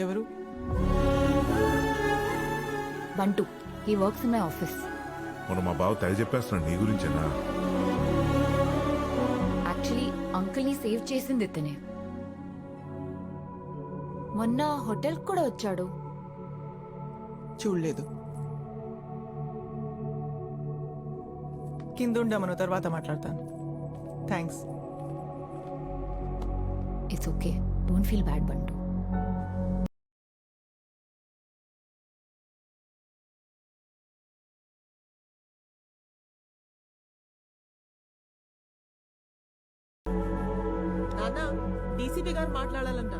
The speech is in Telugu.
ఎవరు? బంటు. He works in my office. మొన్న మా బావ తెగ చెప్పేస్తున్నాడు నీ గురించేనా? యాక్చువల్లీ అంకుల్ ని సేవ్ చేసింది ఇతనే. మొన్న హోటల్ కూడా వచ్చాడు. చూడలేదు. కిందుండమను, తర్వాత మాట్లాడతాను. Thanks. It's okay. Don't feel bad బంటు. నాన్న, డీసీపీ గారు మాట్లాడాలంట.